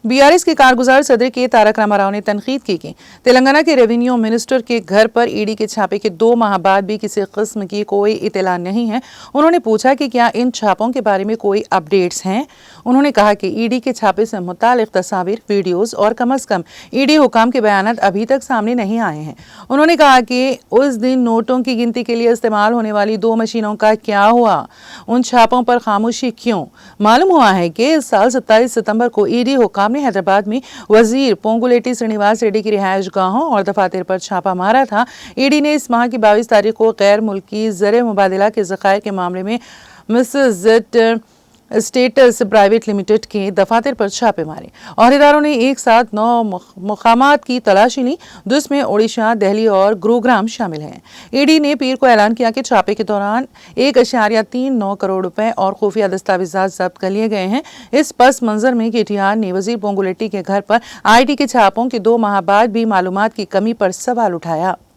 BRS के कारगुजार सदर के तारक रामाराव ने तनकीद की कि तेलंगाना के रेवेन्यू मिनिस्टर के घर पर ईडी के छापे के 2 माह बाद भी किसी किस्म की कोई इत्तला नहीं है। उन्होंने पूछा कि क्या इन छापों के बारे में कोई अपडेट्स हैं। उन्होंने कहा कि ईडी के छापे से मुतालिक तस्वीर, वीडियोज और कम अज कम ईडी हुकाम के बयान अभी तक सामने नहीं आए हैं। उन्होंने कहा कि उस दिन नोटों की गिनती के लिए इस्तेमाल होने वाली 2 मशीनों का क्या हुआ, उन छापों पर खामोशी क्यों। मालूम हुआ है कि इस साल 27 सितंबर को ईडी हुकाम ने हैदराबाद में वजीर पोंगुलेटी श्रीनिवास रेड्डी की रिहायश गाहों और दफातर पर छापा मारा था। ईडी ने इस माह की 22 तारीख को गैर मुल्की ज़र मुबादला के ज़खायर के मामले में मिस्टर स्टेटस प्राइवेट लिमिटेड के दफातर पर छापे मारे। अहदेदारों ने एक साथ 9 मुकामात की तलाशी ली, जिसमें ओडिशा, दिल्ली और गुरुग्राम शामिल हैं। ईडी ने पीर को ऐलान किया कि छापे के दौरान 1.39 करोड़ रुपए और खुफिया दस्तावेजात जब्त कर लिए गए हैं। इस पस मंजर में केटीआर ने वजीर पोंगुलेटी के घर पर आईटी के छापों के 2 माह बाद भी मालूमात की कमी पर सवाल उठाया।